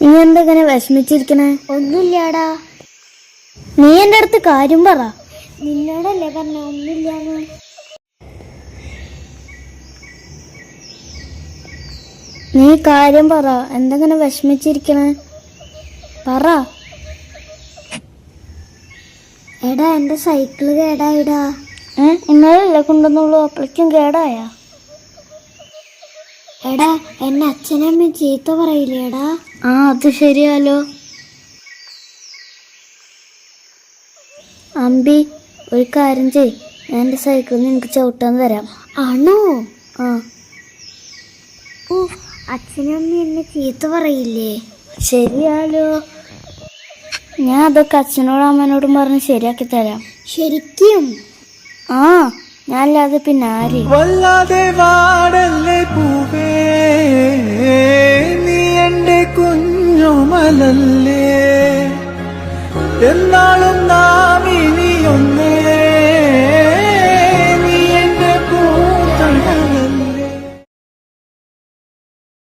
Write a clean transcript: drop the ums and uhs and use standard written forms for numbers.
നീ എന്തെങ്ങനെ വിഷമിച്ചിരിക്കണേ? ഒന്നുമില്ലാടാ. നീ എന്റെ അടുത്ത് കാര്യം പറ. നിന്നോടല്ലേ പറഞ്ഞ ഒന്നുമില്ലാന്ന്. നീ കാര്യം പറ, എന്തെങ്ങനെ വിഷമിച്ചിരിക്കണേ? പറ. എടാ എന്റെ സൈക്കിള് കേടായിടാ. ഇന്നലല്ലേ കൊണ്ടുവന്നുള്ളൂ, അപ്പോഴേക്കും കേടായ? എടാ എന്നെ അച്ഛനമ്മ ചീത്ത പറയില്ലേടാ? അത് ശരിയാലോ. അമ്പി, ഒരു കാര്യം ചെയ്, ഞാൻ എൻ്റെ സൈക്കിളിൽ നിനക്ക് ചവിട്ടാൻ തരാം. ആണോ? ആ. ഓ, അച്ഛനമ്മ എന്നെ ചീത്ത പറയില്ലേ? ശരിയാലോ. ഞാൻ അതൊക്കെ അച്ഛനോടും അമ്മനോടും പറഞ്ഞ് ശരിയാക്കി തരാം. ശരിക്കും? ആ, ഞാനല്ലാതെ പിന്നെ ആര്? വല്ലാതെ വാടല്ലേ പൂവേ, നീ എന്റെ കുഞ്ഞുമലല്ലേ, എന്നാളും നാം ഇനി ഒന്നേ